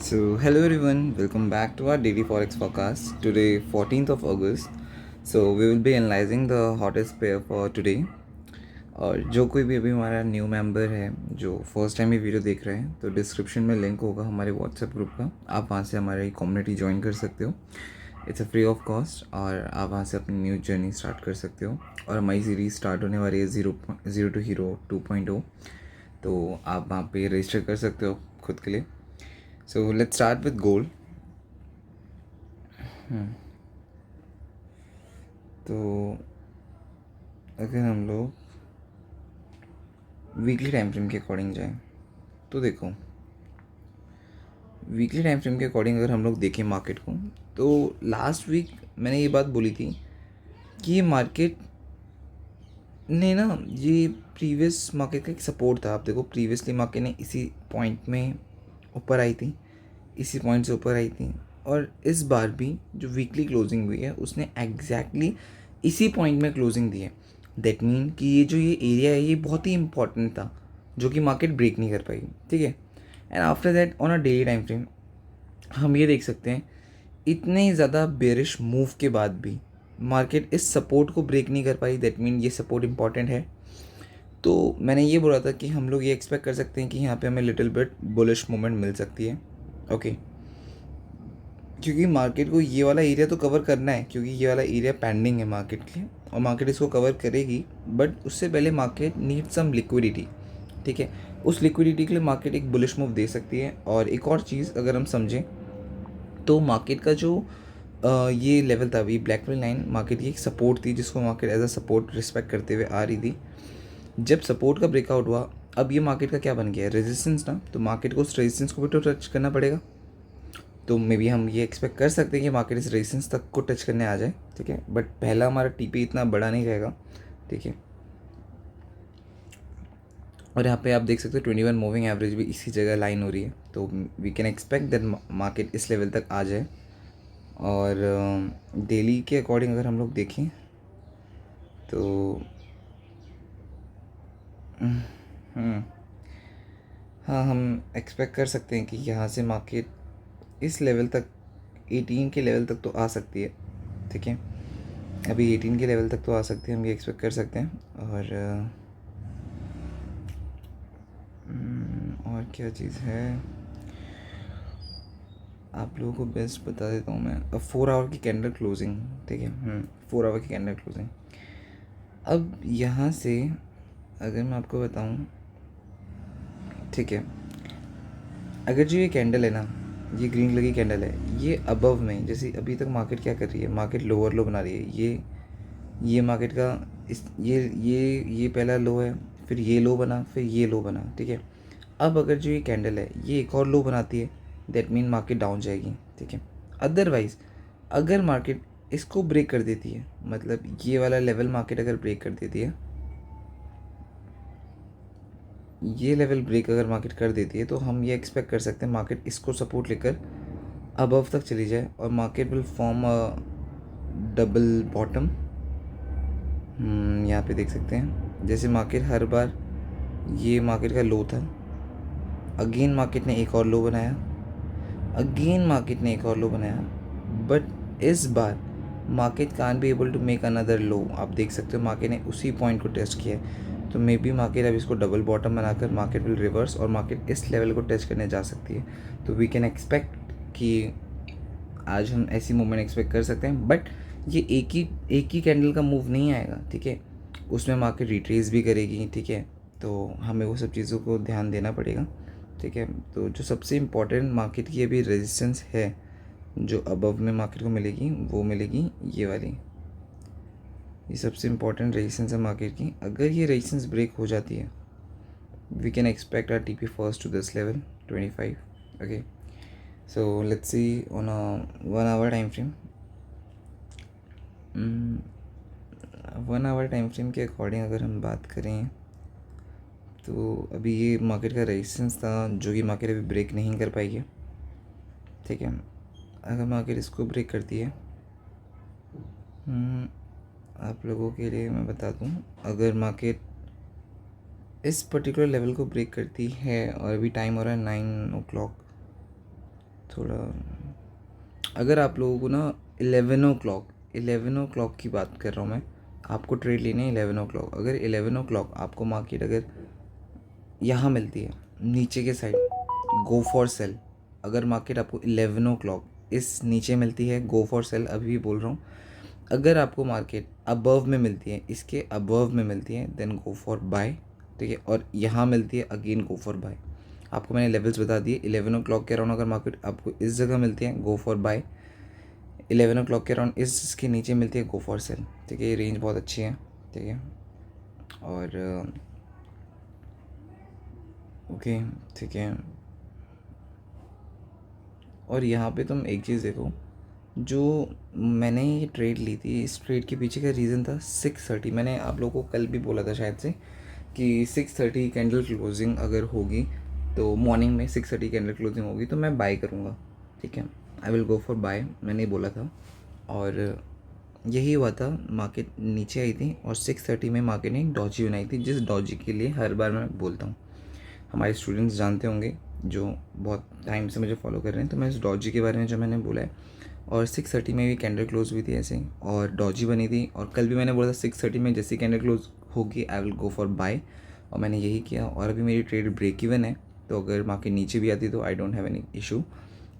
So, hello everyone, welcome back to our daily forex forecast. Today, 14th of August. So, we will be analyzing the hottest pair for today. और जो कोई भी अभी हमारा new member है जो first time ये video देख रहे हैं तो डिस्क्रिप्शन में लिंक होगा हमारे व्हाट्सएप ग्रुप का। आप वहाँ से हमारी कम्युनिटी ज्वाइन कर सकते हो। It's a free of cost और आप वहाँ से अपनी न्यू जर्नी स्टार्ट कर सकते हो। और हमारी सीरीज स्टार्ट होने वाली है ज़ीरो टू हीरो 2.0। तो आप वहाँ पे रजिस्टर कर सकते हो खुद के लिए। So let's start with gold. तो अगर हम लोग वीकली टाइम फ्रेम के अकॉर्डिंग जाएं तो देखो, वीकली टाइम फ्रेम के अकॉर्डिंग अगर हम लोग देखें मार्केट को तो लास्ट वीक मैंने ये बात बोली थी कि ये मार्केट ने ना ये प्रीवियस मार्केट का एक सपोर्ट था। आप देखो प्रीवियसली मार्केट ने इसी पॉइंट में ऊपर आई थी, इसी पॉइंट से ऊपर आई थी। और इस बार भी जो वीकली क्लोजिंग हुई है उसने एग्जैक्टली इसी पॉइंट में क्लोजिंग दी है। दैट मीन कि ये एरिया है ये बहुत ही इंपॉर्टेंट था जो कि मार्केट ब्रेक नहीं कर पाई। ठीक है। And after that on a daily time frame हम ये देख सकते हैं इतने ज़्यादा बेरिश मूव के बाद भी मार्केट इस सपोर्ट को ब्रेक नहीं कर पाई। दैट मीन ये सपोर्ट इंपॉर्टेंट है। तो मैंने ये बोला था कि हम लोग ये एक्सपेक्ट कर सकते हैं कि यहाँ पे हमें लिटिल बिट बुलिश मूवमेंट मिल सकती है। ओके, क्योंकि मार्केट को ये वाला एरिया तो कवर करना है, क्योंकि ये वाला एरिया पेंडिंग है मार्केट के लिए और मार्केट इसको कवर करेगी। बट उससे पहले मार्केट नीड सम लिक्विडिटी। ठीक है, उस लिक्विडिटी के लिए मार्केट एक बुलिश मूव दे सकती है। और एक और चीज़ अगर हम समझें तो मार्केट का जो ये लेवल था अभी ब्लैक वाली लाइन मार्केट की एक सपोर्ट थी जिसको market as a support respect करते हुए आ रही थी। जब सपोर्ट का ब्रेकआउट हुआ अब ये मार्केट का क्या बन गया है, रेजिस्टेंस ना। तो मार्केट को उस रेजिस्टेंस को भी तो टच करना पड़ेगा। तो मे बी हम ये एक्सपेक्ट कर सकते हैं कि मार्केट इस रेजिस्टेंस तक को टच करने आ जाए। ठीक है, बट पहला हमारा टीपी इतना बड़ा नहीं रहेगा। ठीक है, और यहाँ पे आप देख सकते हो 21 मूविंग एवरेज भी इसी जगह लाइन हो रही है। तो we can expect that market इस लेवल तक आ जाए। और डेली के अकॉर्डिंग अगर हम लोग देखें तो हाँ, हम एक्सपेक्ट कर सकते हैं कि यहाँ से मार्केट इस लेवल तक 18 के लेवल तक तो आ सकती है। ठीक है, अभी 18 के लेवल तक तो आ सकती है, हम ये एक्सपेक्ट कर सकते हैं। और क्या चीज़ है आप लोगों को बेस्ट बता देता हूँ मैं। अब 4 आवर की कैंडल क्लोजिंग। ठीक है, 4 आवर की कैंडल क्लोजिंग। अब यहाँ से अगर मैं आपको बताऊँ, ठीक है, अगर जो ये कैंडल है ना, ये ग्रीन कलर की कैंडल है, ये अबव में जैसे अभी तक मार्केट क्या कर रही है, मार्केट लोअर लो बना रही है। ये मार्केट का इस ये पहला लो है, फिर ये लो बना, फिर ये लो बना। ठीक है, अब अगर जो ये कैंडल है ये एक और लो बनाती है दैट मीन मार्केट डाउन जाएगी। ठीक है, अदरवाइज़ अगर मार्केट इसको ब्रेक कर देती है, मतलब ये वाला लेवल मार्केट अगर ब्रेक कर देती है, ये लेवल ब्रेक अगर मार्केट कर देती है तो हम ये एक्सपेक्ट कर सकते हैं मार्केट इसको सपोर्ट लेकर अबव तक चली जाए और market will form a double bottom. यहाँ पे देख सकते हैं जैसे मार्केट हर बार ये मार्केट का लो था, अगेन मार्केट ने एक और लो बनाया, अगेन मार्केट ने एक और लो बनाया। बट इस बार market can be able to make another low. आप देख सकते हो मार्केट ने उसी पॉइंट को टेस्ट किया है। तो मे बी मार्केट अब इसको डबल बॉटम बनाकर मार्केट विल रिवर्स और मार्केट इस लेवल को टेस्ट करने जा सकती है। तो वी कैन एक्सपेक्ट कि आज हम ऐसी मूवमेंट एक्सपेक्ट कर सकते हैं। बट ये एक ही कैंडल का मूव नहीं आएगा। ठीक है, उसमें मार्केट रिट्रेस भी करेगी। ठीक है, तो हमें वो सब चीज़ों को ध्यान देना पड़ेगा। ठीक है, तो जो सबसे इम्पॉर्टेंट मार्केट की अभी रेजिस्टेंस है जो अबव में मार्केट को मिलेगी वो मिलेगी ये वाली। ये सबसे इम्पॉर्टेंट रेजिस्टेंस है मार्केट की। अगर ये रेजिस्टेंस ब्रेक हो जाती है we can expect our TP first to this level 25। Okay, so let's see on a 1 hour time frame. 1 hour time frame के अकॉर्डिंग अगर हम बात करें तो अभी ये मार्केट का रेजिस्टेंस था जो कि मार्केट अभी ब्रेक नहीं कर पाई है। ठीक है, अगर मार्केट इसको ब्रेक करती है, आप लोगों के लिए मैं बता दूं, अगर मार्केट इस पर्टिकुलर लेवल को ब्रेक करती है और अभी टाइम हो रहा है 9 o'clock, थोड़ा, अगर आप लोगों को ना 11 ओ क्लॉक की बात कर रहा हूँ मैं, आपको ट्रेड लेनी है 11 ओ क्लॉक। अगर 11 ओ क्लॉक आपको मार्केट अगर यहाँ मिलती है नीचे के साइड, गो फॉर सेल। अगर मार्केट आपको 11 ओ क्लॉक इस नीचे मिलती है, गो फॉर सेल, अभी भी बोल रहा हूँ। अगर आपको मार्केट अबव में मिलती है, इसके अबव में मिलती है, देन गो फॉर बाय, ठीक है। और यहाँ मिलती है, अगेन गो फॉर बाय। आपको मैंने लेवल्स बता दिए। 11 ओ क्लॉक के अराउंड अगर मार्केट आपको इस जगह मिलती है, go for buy. 11 o'clock के अराउंड इसके नीचे मिलती है, गो फॉर सेल, ठीक है। ये रेंज बहुत अच्छी है, ठीक है। और ओके, ठीक है। और यहाँ पे तुम एक चीज़ देखो, जो मैंने ये ट्रेड ली थी, इस ट्रेड के पीछे का रीज़न था 6:30। मैंने आप लोगों को कल भी बोला था शायद से कि 6:30 कैंडल क्लोजिंग अगर होगी, तो मॉर्निंग में 6:30 कैंडल क्लोजिंग होगी तो मैं बाय करूँगा, ठीक है। I will go for buy, मैंने ही बोला था। और यही हुआ था, मार्केट नीचे आई थी और 6:30 में मार्केट ने एक डॉजी बनाई थी, जिस डॉजी के लिए हर बार मैं बोलता हूँ, हमारे स्टूडेंट्स जानते होंगे जो बहुत टाइम से मुझे फॉलो कर रहे हैं। तो मैं इस डॉजी के बारे में जो मैंने बोला है, और 6:30 में भी कैंडल क्लोज हुई थी ऐसे ही, और डॉजी बनी थी। और कल भी मैंने बोला था 6:30 में जैसी कैंडल क्लोज होगी I will go for buy, और मैंने यही किया। और अभी मेरी ट्रेड ब्रेक इवन है, तो अगर मार्केट नीचे भी आती तो I don't have any issue,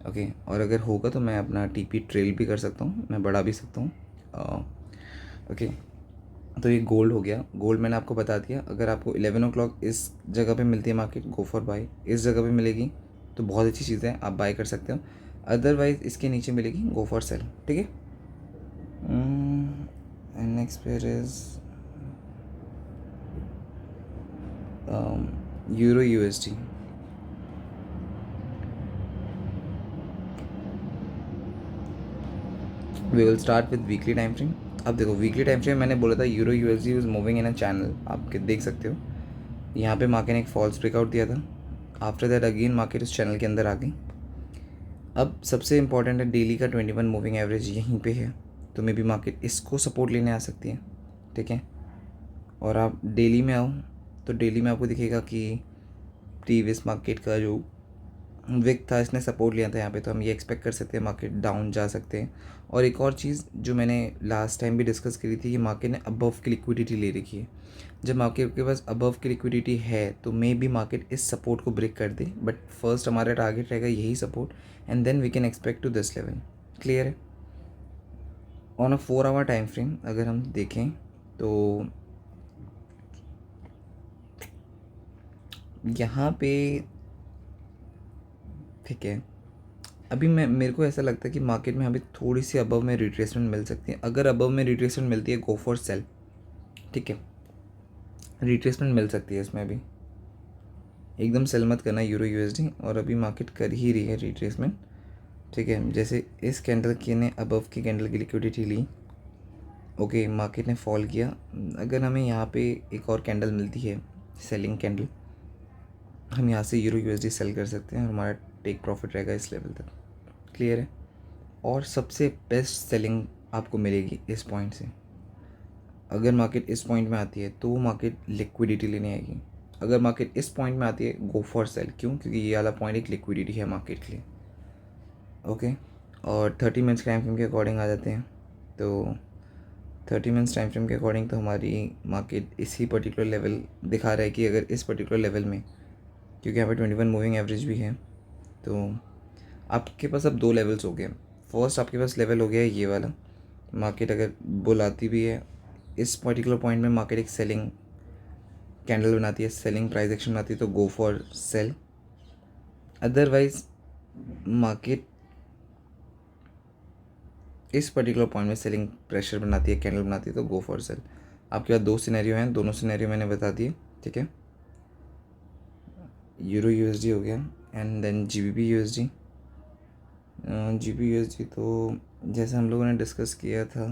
okay. और अगर होगा तो मैं अपना टीपी ट्रेल भी कर सकता हूँ, मैं बढ़ा भी सकता हूँ, ओके। तो ये गोल्ड हो गया। गोल्ड मैंने आपको बता दिया, अगर आपको 11 ओ क्लॉक इस जगह पे मिलती है मार्केट, गो फॉर बाय। इस जगह पे मिलेगी तो बहुत अच्छी चीज़ है, आप बाय कर सकते हो। अदरवाइज इसके नीचे मिलेगी, गो फॉर सेल, ठीक है। And next pair is euro USD. We will start with weekly time frame. अब देखो वीकली टाइम फ्रेम मैंने बोला था euro USD is moving in a channel, आप देख सकते हो। यहाँ पे मार्केट ने एक फॉल्स ब्रेकआउट दिया था, आफ्टर दैट अगेन मार्केट उस चैनल के अंदर आ गई। अब सबसे इंपॉर्टेंट है डेली का 21 मूविंग एवरेज यहीं पे है, तो मे बी मार्केट इसको सपोर्ट लेने आ सकती है, ठीक है। और आप डेली में आओ तो डेली में आपको दिखेगा कि प्रीवियस मार्केट का जो विक था इसने सपोर्ट लिया था यहाँ पे, तो हम ये एक्सपेक्ट कर सकते हैं मार्केट डाउन जा सकते हैं। और एक और चीज़ जो मैंने लास्ट टाइम भी डिस्कस करी थी कि मार्केट ने अबव की लिक्विडिटी ले रखी है। जब मार्केट के पास अबव की लिक्विडिटी है तो मे बी मार्केट इस सपोर्ट को ब्रेक कर दे, बट फर्स्ट हमारा टारगेट रहेगा यही support, and then we can expect to this level. Clear है। On a 4 hour time frame अगर हम देखें तो यहाँ पे, ठीक है, अभी मेरे को ऐसा लगता है कि मार्केट में अभी थोड़ी सी अबव में रिट्रेसमेंट मिल सकती है। अगर अबव में रिट्रेसमेंट मिलती है, गो फॉर सेल, ठीक है। रिट्रेसमेंट मिल सकती है इसमें, अभी एकदम सेल मत करना यूरो यूएसडी, और अभी मार्केट कर ही रही है रिट्रेसमेंट, ठीक है। जैसे इस कैंडल की ने अबव की कैंडल की लिक्विडिटी ली, ओके, मार्केट ने फॉल किया। अगर हमें यहाँ पे एक और कैंडल मिलती है सेलिंग कैंडल, हम यहाँ से यूरो यूएसडी सेल कर सकते हैं और हमारा टेक प्रॉफिट रहेगा इस लेवल तक। क्लियर है। और सबसे बेस्ट सेलिंग आपको मिलेगी इस पॉइंट से। अगर मार्केट इस पॉइंट में आती है तो वो मार्केट लिक्विडिटी लेने आएगी। अगर मार्केट इस पॉइंट में आती है, गो फॉर सेल। क्यों? क्योंकि ये वाला पॉइंट एक लिक्विडिटी है मार्केट के लिए, ओके। और 30 मिनट्स टाइम फ्रेम के अकॉर्डिंग आ जाते हैं, तो 30 मिनट्स टाइम फ्रेम के अकॉर्डिंग तो हमारी मार्केट इसी पर्टिकुलर लेवल दिखा रहा है कि अगर इस पर्टिकुलर लेवल में, क्योंकि यहाँ पे 21 मूविंग एवरेज भी है, तो आपके पास अब 2 लेवल्स हो गए। फर्स्ट आपके पास लेवल हो गया है ये वाला, मार्केट अगर बुलाती भी है इस पर्टिकुलर पॉइंट में, मार्केट एक सेलिंग कैंडल बनाती है, सेलिंग प्राइस एक्शन बनाती है, तो go for sale. Otherwise market इस पर्टिकुलर पॉइंट में सेलिंग प्रेशर बनाती है, कैंडल बनाती है, तो गो फॉर सेल। आपके पास 2 सिनेरियो हैं, दोनों सिनेरियो मैंने बता दिए, ठीक है। यूरो यूएसडी हो गया, and then GBP USD. GB USD तो जैसे हम लोगों ने डिस्कस किया था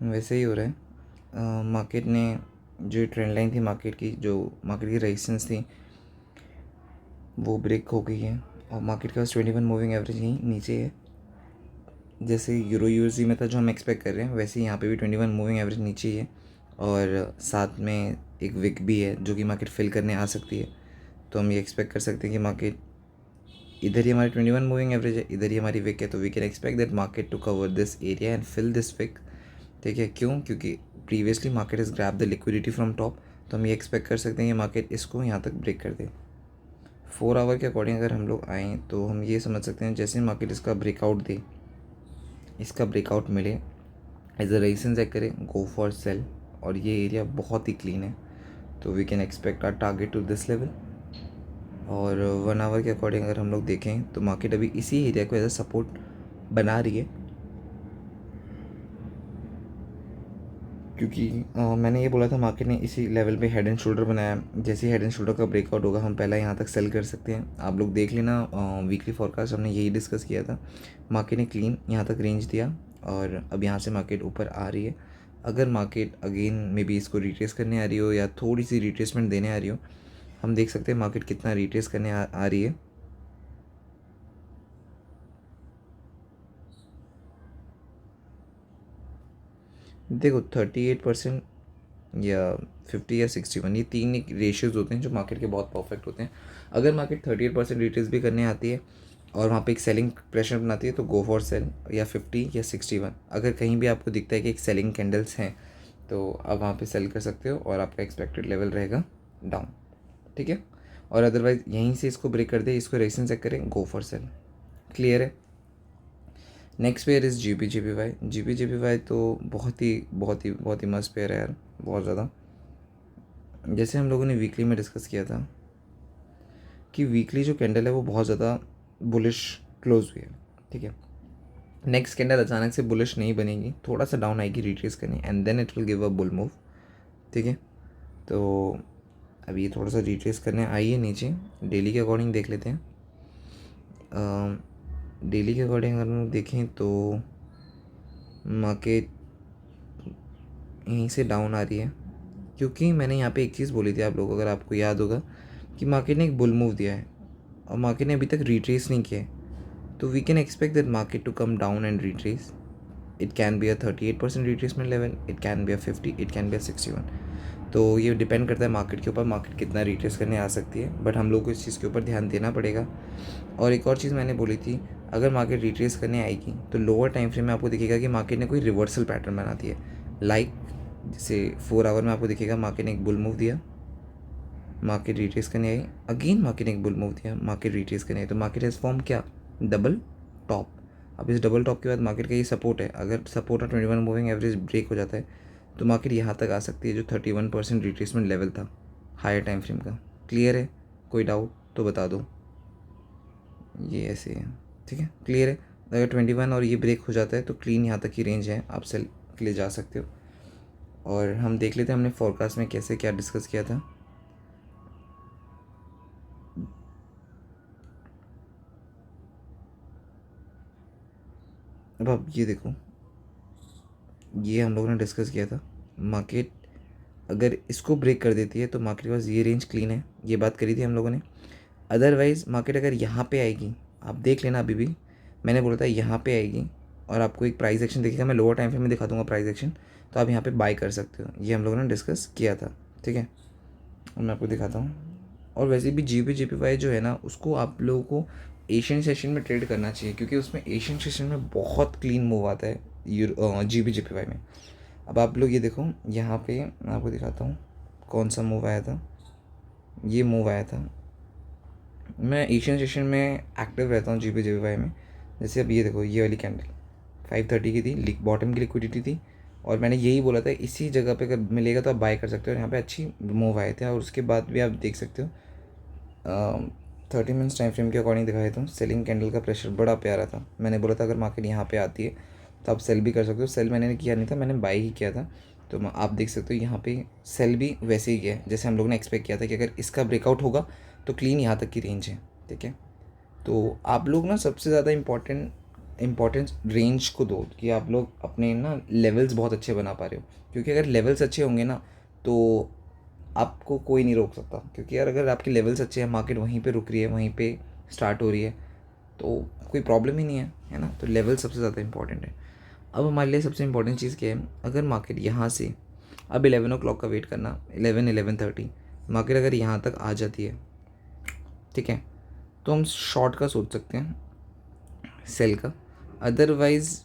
वैसे ही हो रहा है। मार्केट ने जो ट्रेंड लाइन थी मार्केट की, जो मार्केट की रेजिस्टेंस थी, वो ब्रेक हो गई है, और मार्केट का 21 मूविंग एवरेज ही नीचे है। जैसे यूरो यूएसडी में था जो हम एक्सपेक्ट कर रहे हैं, वैसे ही यहाँ पे भी 21 मूविंग एवरेज नीचे ही है, और साथ में एक विक भी है जो कि मार्केट फिल करने आ सकती है। तो हम ये एक्सपेक्ट कर सकते हैं कि मार्केट इधर ही हमारी 21 मूविंग एवरेज है, इधर ही हमारी विक है, तो we can expect that market to cover this area and fill this wick. ठीक है, क्यों? क्योंकि previously market is grab the liquidity from top, तो हम ये एक्सपेक्ट कर सकते हैं कि मार्केट इसको यहाँ तक ब्रेक कर दे। 4 आवर के अकॉर्डिंग अगर हम लोग आएँ तो हम ये समझ सकते हैं जैसे मार्केट इसका ब्रेकआउट दे, इसका ब्रेकआउट मिले, एज अ रेजिस्टेंस चेक करें, गो फॉर सेल, और ये एरिया बहुत ही क्लीन है, तो we can expect our target to this level. और 1 आवर के अकॉर्डिंग अगर हम लोग देखें तो मार्केट अभी इसी एरिया को एज अ सपोर्ट बना रही है, क्योंकि मैंने ये बोला था मार्केट ने इसी लेवल पे हेड एंड शोल्डर बनाया। जैसे ही हेड एंड शोल्डर का ब्रेकआउट होगा हम पहला यहाँ तक सेल कर सकते हैं। आप लोग देख लेना, वीकली फॉरकास्ट हमने यही डिस्कस किया था। मार्केट ने क्लीन यहाँ तक रेंज दिया और अब यहाँ से मार्केट ऊपर आ रही है। अगर मार्केट अगेन मे बी इसको रिट्रेस करने आ रही हो या थोड़ी सी रिट्रेसमेंट देने आ रही हो, हम देख सकते हैं मार्केट कितना रिट्रेस करने आ रही है। देखो 38% या 50 या 61, ये 3 ही रेशियोज़ होते हैं जो मार्केट के बहुत परफेक्ट होते हैं। अगर मार्केट 38% रिट्रेस भी करने आती है और वहाँ पे एक सेलिंग प्रेशर बनाती है तो गो फॉर सेल, या 50 या 61। अगर कहीं भी आपको दिखता है कि एक सेलिंग कैंडल्स हैं तो आप वहाँ पे सेल कर सकते हो और आपका एक्सपेक्टेड लेवल रहेगा डाउन। ठीक है, और अदरवाइज़ यहीं से इसको ब्रेक कर दे, इसको रेजिस्टेंस चेक करें, गो फॉर सेल। क्लियर है? नेक्स्ट पेयर इज़ GBJPY तो बहुत ही मस्त पेयर है यार, बहुत ज़्यादा। जैसे हम लोगों ने वीकली में डिस्कस किया था कि वीकली जो कैंडल है वो बहुत ज़्यादा बुलिश क्लोज हुई है। ठीक है, नेक्स्ट कैंडल अचानक से बुलिश नहीं बनेगी, थोड़ा सा डाउन आएगी, रिट्रेस करनी, and then it will give a bull move. ठीक है, तो अभी ये थोड़ा सा रिट्रेस करने आई है नीचे। डेली के अकॉर्डिंग देख लेते हैं। डेली के अकॉर्डिंग अगर हम देखें तो मार्केट यहीं से डाउन आ रही है, क्योंकि मैंने यहाँ पे एक चीज़ बोली थी आप लोगों को, अगर आपको याद होगा, कि मार्केट ने एक बुल मूव दिया है और मार्केट ने अभी तक रिट्रेस नहीं किया है, तो we can expect that market to come down and retrace. It can be a 38% retracement level, it can be a 50, it can be a 61। तो ये डिपेंड करता है मार्केट के ऊपर, मार्केट कितना रिट्रेस करने आ सकती है, बट हम लोग को इस चीज़ के ऊपर ध्यान देना पड़ेगा। और एक और चीज़ मैंने बोली थी, अगर मार्केट रिट्रेस करने आएगी तो लोअर टाइम फ्रेम में आपको दिखेगा कि मार्केट ने कोई रिवर्सल पैटर्न बनाती है। लाइक जैसे 4 आवर में आपको दिखेगा मार्केट ने एक बुल मूव दिया, मार्केट रिट्रेस करने आई, अगेन मार्केट ने एक बुल मूव दिया, मार्केट रिट्रेस करने आई, तो मार्केट हैज़ फॉर्म क्या? Double top. अब इस डबल टॉप के बाद मार्केट का ये सपोर्ट है, अगर सपोर्ट और 21 मूविंग एवरेज ब्रेक हो जाता है तो मार्केट यहाँ तक आ सकती है, जो 31% रिट्रेसमेंट लेवल था हायर टाइम फ्रेम का। क्लियर है? कोई डाउट तो बता दो। ये ऐसे है, ठीक है, क्लियर है। अगर 21 और ये ब्रेक हो जाता है तो क्लीन यहाँ तक की रेंज है, आप सेल के लिए जा सकते हो। और हम देख लेते हैं हमने फोरकास्ट में कैसे क्या डिस्कस किया था। अब आप ये देखो, ये हम लोगों ने डिस्कस किया था, मार्केट अगर इसको ब्रेक कर देती है तो मार्केट के पास ये रेंज क्लीन है, ये बात करी थी हम लोगों ने। अदरवाइज़ मार्केट अगर यहाँ पे आएगी, आप देख लेना, अभी भी मैंने बोला था यहाँ पे आएगी और आपको एक प्राइस एक्शन दिखेगा, मैं लोअर टाइम फ्रेम में दिखा दूंगा प्राइस एक्शन, तो आप यहाँ पे बाय कर सकते हो, ये हम लोगों ने डिस्कस किया था। ठीक है, और मैं आपको दिखाता हूँ। और वैसे भी GBJPY जो है ना, उसको आप लोगों को एशियन सेशन में ट्रेड करना चाहिए, क्योंकि उसमें एशियन सेशन में बहुत क्लीन मूव आता है GBJPY में। अब आप लोग ये देखो, यहाँ पे मैं आपको दिखाता हूँ कौन सा मूव आया था। ये मूव आया था, मैं एशियन सेशन में एक्टिव रहता हूँ GBJPY में। जैसे अब ये देखो, ये वाली कैंडल 5:30 की थी, बॉटम की लिक्विडिटी थी, और मैंने यही बोला था इसी जगह पे अगर मिलेगा तो आप बाय कर सकते हो। यहाँ पे अच्छी मूव आए थे, और उसके बाद भी आप देख सकते हो 30 मिनट्स टाइम फ्रेम के अकॉर्डिंग दिखाया था, सेलिंग कैंडल का प्रेशर बड़ा प्यारा था। मैंने बोला था अगर मार्केट यहाँ पे आती है तो आप सेल भी कर सकते हो। सेल मैंने किया नहीं था, मैंने बाय ही किया था। तो आप देख सकते हो यहाँ पे सेल भी वैसे ही किया है जैसे हम लोग ने एक्सपेक्ट किया था कि अगर इसका ब्रेकआउट होगा तो क्लीन यहाँ तक की रेंज है। ठीक है, तो आप लोग ना सबसे ज़्यादा इम्पॉर्टेंस रेंज को दो, कि आप लोग अपने ना लेवल्स बहुत अच्छे बना पा रहे हो, क्योंकि अगर लेवल्स अच्छे होंगे ना तो आपको कोई नहीं रोक सकता। क्योंकि यार अगर आपके लेवल्स अच्छे हैं, मार्केट वहीं पे रुक रही है, वहीं पे स्टार्ट हो रही है, तो कोई प्रॉब्लम ही नहीं है ना। तो लेवल सबसे ज़्यादा इंपॉर्टेंट है। अब हमारे लिए सबसे इंपॉर्टेंट चीज़ क्या है, अगर मार्केट यहाँ से अब 11 o'clock का वेट करना, 11-11:30 मार्केट अगर यहाँ तक आ जाती है, ठीक है, तो हम शॉर्ट का सोच सकते हैं, सेल का। अदरवाइज़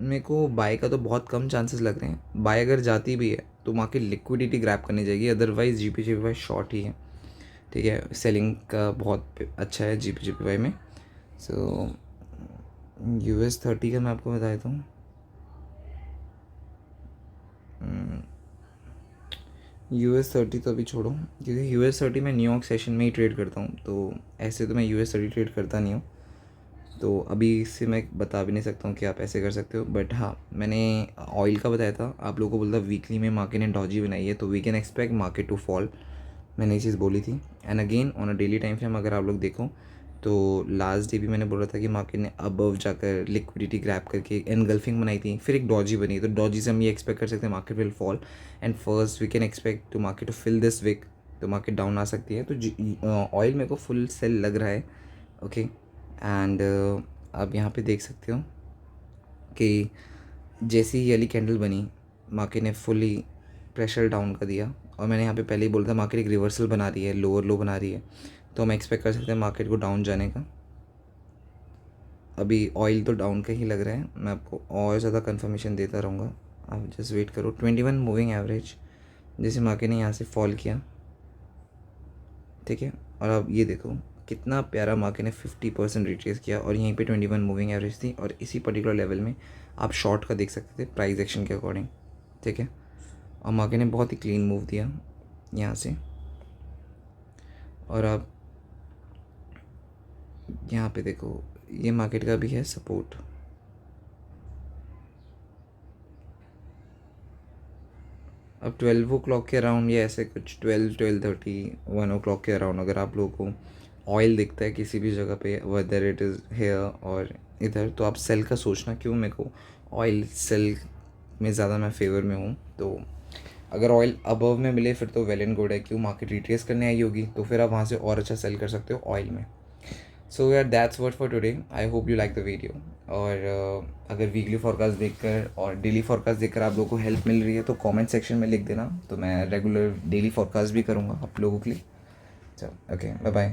मेरे को बाय का तो बहुत कम चांसेस लग रहे हैं। बाय अगर जाती भी है तो मार्केट लिक्विडिटी ग्रैब करनी जाएगी, अदरवाइज़ GPGPY शॉर्ट ही है। ठीक है, सेलिंग का बहुत अच्छा है GPGPY में। सो US 30 का मैं आपको बता देता हूँ। US 30 तो अभी छोड़ो, क्योंकि US 30 मैं न्यूयॉर्क सेशन में ही ट्रेड करता हूँ, तो ऐसे तो मैं US 30 ट्रेड करता नहीं हूँ। तो अभी इससे मैं बता भी नहीं सकता हूँ कि आप ऐसे कर सकते हो। बट हाँ, मैंने ऑयल का बताया था, आप लोगों को बोलता वीकली में मार्केट ने डॉजी बनाई है तो we can expect market to fall. मैंने ये चीज़ बोली थी। And again on a daily time frame अगर आप लोग देखो तो लास्ट डे भी मैंने बोला था कि मार्केट ने अबव जाकर लिक्विडिटी ग्रैब करके एनगल्फिंग बनाई थी, फिर एक डॉजी बनी, तो डॉजी से हम ये एक्सपेक्ट कर सकते हैं market will fall. And first we can expect to market to fill this wick, तो मार्केट डाउन आ सकती है। तो ऑयल मेरे को फुल सेल लग रहा है। ओके, एंड आप यहाँ पे देख सकते हो कि जैसे ही ये वाली कैंडल बनी, मार्केट ने फुली प्रेशर डाउन कर दिया। और मैंने यहाँ पे पहले ही बोला था मार्केट एक रिवर्सल बना रही है, लोअर लो बना रही है, तो हम एक्सपेक्ट कर सकते हैं मार्केट को डाउन जाने का। अभी ऑयल तो डाउन का ही लग रहा है, मैं आपको और ज़्यादा कंफर्मेशन देता रहूँगा, आप जस्ट वेट करो। 21 मूविंग एवरेज जैसे मार्केट ने यहाँ से फॉल किया, ठीक है। और अब ये देखो कितना प्यारा मार्केट ने 50% रिट्रेस किया, और यहीं पे 21 मूविंग एवरेज थी, और इसी पर्टिकुलर लेवल में आप शॉर्ट का देख सकते थे प्राइस एक्शन के अकॉर्डिंग, ठीक है। और मार्केट ने बहुत ही क्लीन मूव दिया यहाँ से। और आप यहाँ पे देखो ये मार्केट का भी है सपोर्ट। अब 12 o'clock के अराउंड या ऐसे कुछ 12-12:30 1 o'clock के अराउंड अगर आप लोगों को ऑयल दिखता है किसी भी जगह पे, वेदर इट इज़ हेयर और इधर, तो आप सेल का सोचना। क्यों, मेरे को ऑयल सेल में ज़्यादा मैं फेवर में हूँ। तो अगर ऑयल अबव में मिले फिर तो वेल एंड गुड है, क्यों मार्केट रिट्रेस करने आई होगी तो फिर आप वहाँ से और अच्छा सेल कर सकते हो ऑयल में। सो यार that's what for today, I hope you like the video. और अगर वीकली फॉरकास्ट देखकर और डेली फॉरकास्ट देखकर आप लोगों को हेल्प मिल रही है तो कमेंट सेक्शन में लिख देना, तो मैं रेगुलर डेली फॉरकास्ट भी करूँगा आप लोगों के लिए। चलो ओके, बाय बाय।